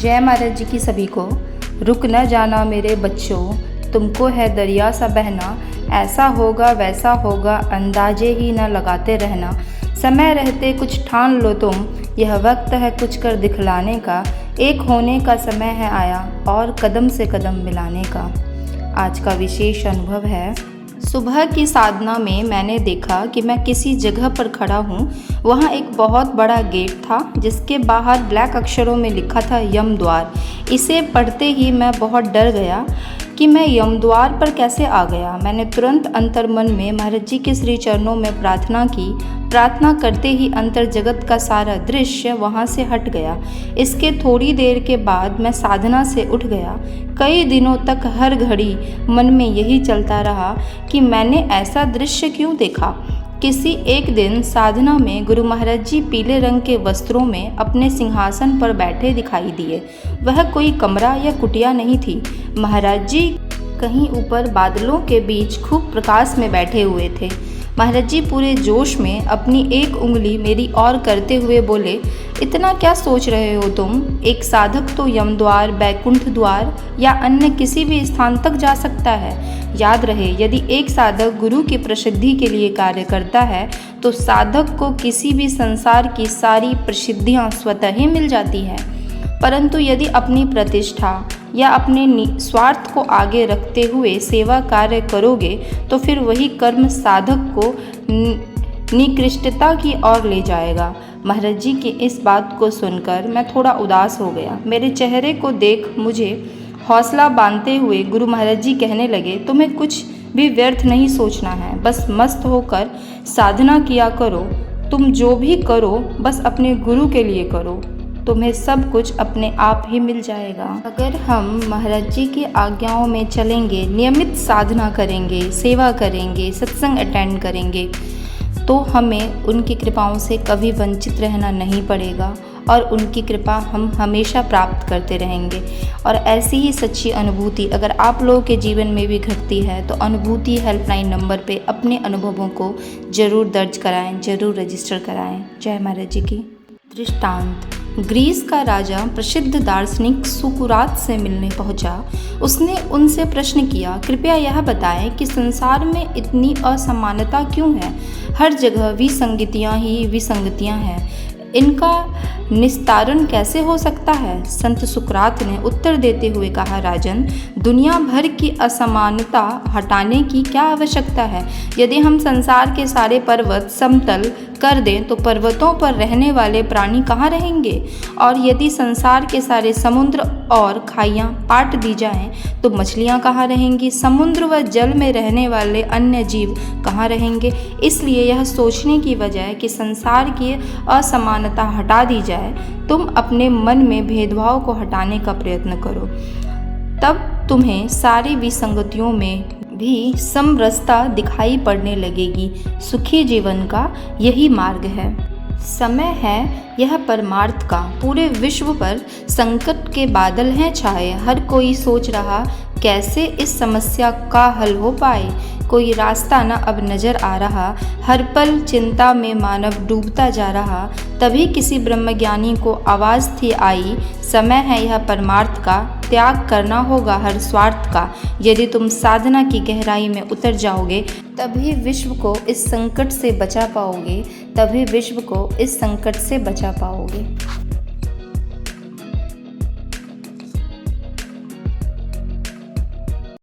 जय महाराज जी की सभी को। रुक न जाना मेरे बच्चों, तुमको है दरिया सा बहना, ऐसा होगा वैसा होगा अंदाजे ही न लगाते रहना। समय रहते कुछ ठान लो तुम, यह वक्त है कुछ कर दिखलाने का। एक होने का समय है आया और कदम से कदम मिलाने का। आज का विशेष अनुभव है। सुबह की साधना में मैंने देखा कि मैं किसी जगह पर खड़ा हूँ। वहाँ एक बहुत बड़ा गेट था जिसके बाहर ब्लैक अक्षरों में लिखा था यम द्वार। इसे पढ़ते ही मैं बहुत डर गया कि मैं यम द्वार पर कैसे आ गया। मैंने तुरंत अंतर्मन में महाराज जी के श्री चरणों में प्रार्थना की। प्रार्थना करते ही अंतर जगत का सारा दृश्य वहाँ से हट गया। इसके थोड़ी देर के बाद मैं साधना से उठ गया। कई दिनों तक हर घड़ी मन में यही चलता रहा कि मैंने ऐसा दृश्य क्यों देखा। किसी एक दिन साधना में गुरु महाराज जी पीले रंग के वस्त्रों में अपने सिंहासन पर बैठे दिखाई दिए। वह कोई कमरा या कुटिया नहीं थी। महाराज जी कहीं ऊपर बादलों के बीच खूब प्रकाश में बैठे हुए थे। महाराज जी पूरे जोश में अपनी एक उंगली मेरी ओर करते हुए बोले, इतना क्या सोच रहे हो तुम? एक साधक तो यमद्वार, बैकुंठ द्वार या अन्य किसी भी स्थान तक जा सकता है। याद रहे, यदि एक साधक गुरु की प्रसिद्धि के लिए कार्य करता है तो साधक को किसी भी संसार की सारी प्रसिद्धियां स्वतः ही मिल जाती है। परंतु यदि अपनी प्रतिष्ठा या अपने स्वार्थ को आगे रखते हुए सेवा कार्य करोगे तो फिर वही कर्म साधक को निकृष्टता की ओर ले जाएगा। महाराज जी की इस बात को सुनकर मैं थोड़ा उदास हो गया। मेरे चेहरे को देख मुझे हौसला बांधते हुए गुरु महाराज जी कहने लगे, तुम्हें कुछ भी व्यर्थ नहीं सोचना है, बस मस्त होकर साधना किया करो। तुम जो भी करो बस अपने गुरु के लिए करो, तुम्हें सब कुछ अपने आप ही मिल जाएगा। अगर हम महाराज जी की आज्ञाओं में चलेंगे, नियमित साधना करेंगे, सेवा करेंगे, सत्संग अटेंड करेंगे तो हमें उनकी कृपाओं से कभी वंचित रहना नहीं पड़ेगा और उनकी कृपा हम हमेशा प्राप्त करते रहेंगे। और ऐसी ही सच्ची अनुभूति अगर आप लोगों के जीवन में भी घटती है तो अनुभूति हेल्पलाइन नंबर पे अपने अनुभवों को ज़रूर दर्ज कराएं, ज़रूर रजिस्टर कराएं। जय महाराज जी की। दृष्टांत। ग्रीस का राजा प्रसिद्ध दार्शनिक सुकुरात से मिलने पहुंचा। उसने उनसे प्रश्न किया, कृपया यह बताएं कि संसार में इतनी असमानता क्यों है? हर जगह विसंगतियां ही विसंगतियां हैं, इनका निस्तारण कैसे हो सकता है? संत सुकरात ने उत्तर देते हुए कहा, राजन, दुनिया भर की असमानता हटाने की क्या आवश्यकता है? यदि हम संसार के सारे पर्वत समतल कर दें तो पर्वतों पर रहने वाले प्राणी कहाँ रहेंगे? और यदि संसार के सारे समुद्र और खाइयाँ पाट दी जाएं तो मछलियाँ कहाँ रहेंगी? समुद्र व जल में रहने वाले अन्य जीव कहाँ रहेंगे? इसलिए यह सोचने की बजाय कि संसार की असमानता हटा दी जाए, तुम अपने मन में भेदभाव को हटाने का प्रयत्न करो। तब तुम्हें सारी विसंगतियों में भी समरसता दिखाई पड़ने लगेगी। सुखी जीवन का यही मार्ग है। समय है यह परमार्थ का। पूरे विश्व पर संकट के बादल हैं छाए। हर कोई सोच रहा कैसे इस समस्या का हल हो पाए। कोई रास्ता न अब नजर आ रहा। हर पल चिंता में मानव डूबता जा रहा। तभी किसी ब्रह्मज्ञानी को आवाज़ थी आई, समय है यह परमार्थ का, त्याग करना होगा हर स्वार्थ का। यदि तुम साधना की गहराई में उतर जाओगे तभी विश्व को इस संकट से बचा पाओगे, तभी विश्व को इस संकट से बचा पाओगे।